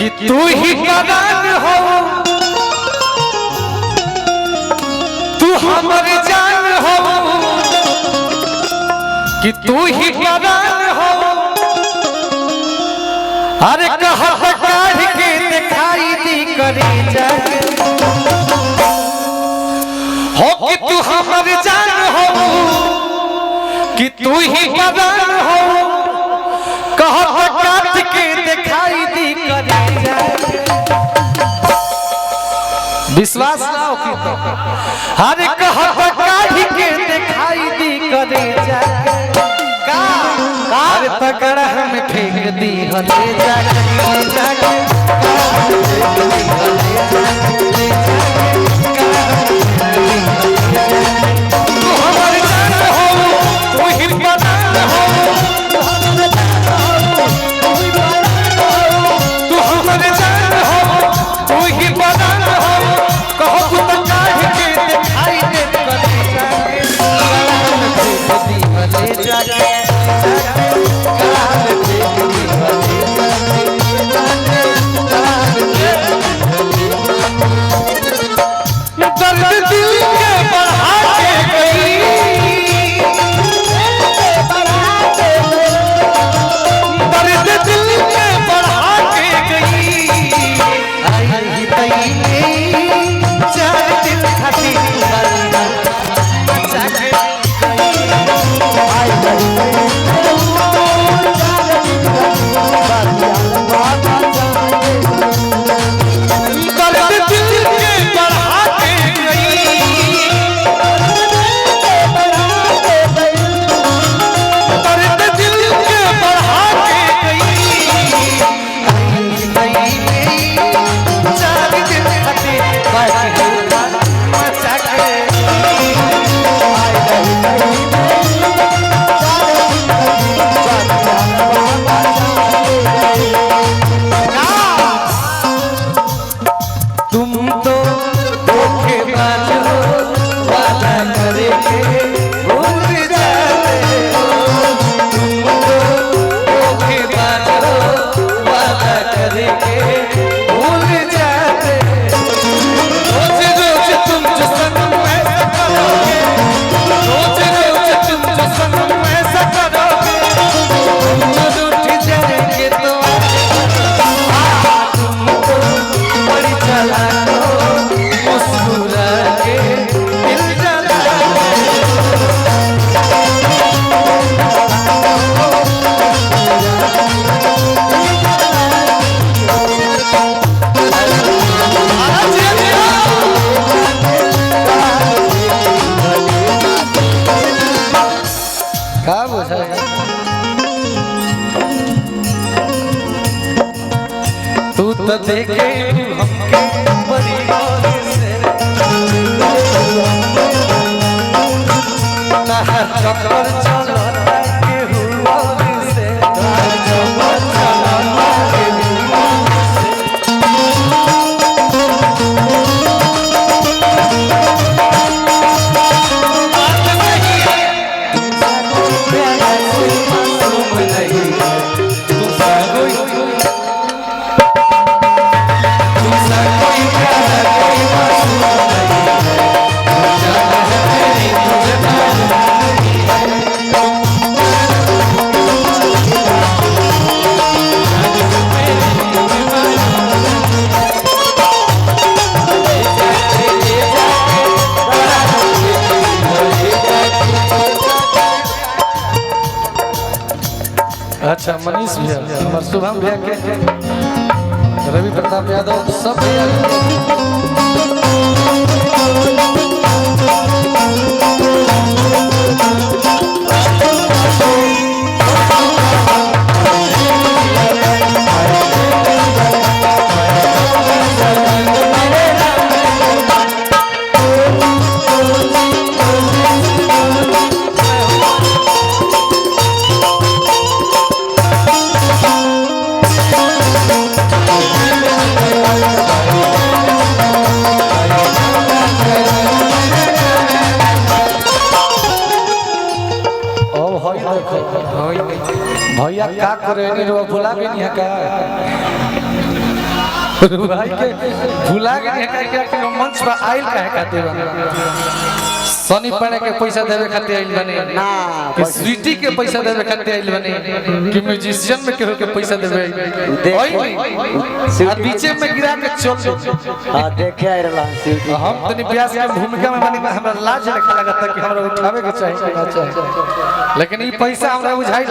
कि तू ही परान हो, तू हमर जान हो, कि तू ही परान हो। अरे कहा काढ़ के दिखाई दी करे जाके हो, कि तू हमर जान हो, कि तू ही परान हो। कहा काढ़ के दिखाई दी करे जाके, विश्वास ना हो कि हर कहा काढ़ के दिखाई दी करे जाके। अरे पकड़ा हम फेंक दी हले जाके, तू हमर जान हो, तू ही परान हो, तू हमर जान हो, तू ही परान हो। कहो तू तो काढ़ के दिखाई दे करे जाके, फेंक दी हले जाके। तू तो देखे हमके परिवार से ना चक्कर चलता के हुआ से, ना चक्कर चलता के हुआ अच्छा मनीष भैया, हमारे शुभम भैया के, रवि प्रताप यादव, सब भैया भैया क्या करे नहीं, भुला भी नहीं है क्या। भाई के भुला गए के मंच पर आइल काहे खातिर सनी पाने के पैसा देवे खातिर आइल बने ना कि स्वीटी के पैसा देवे खातिर आइल बने कि म्यूजिशियन में केहू के पैसा देवे ओए आ पीछे में गिरा के चल हां देखे आ रहला स्वीटी हम तनी व्यास के भूमिका में बनी हमरा लाज लगे लगता कि हमरा उठावे के चाहिए लेकिन ई पैसा हमरा बुझाई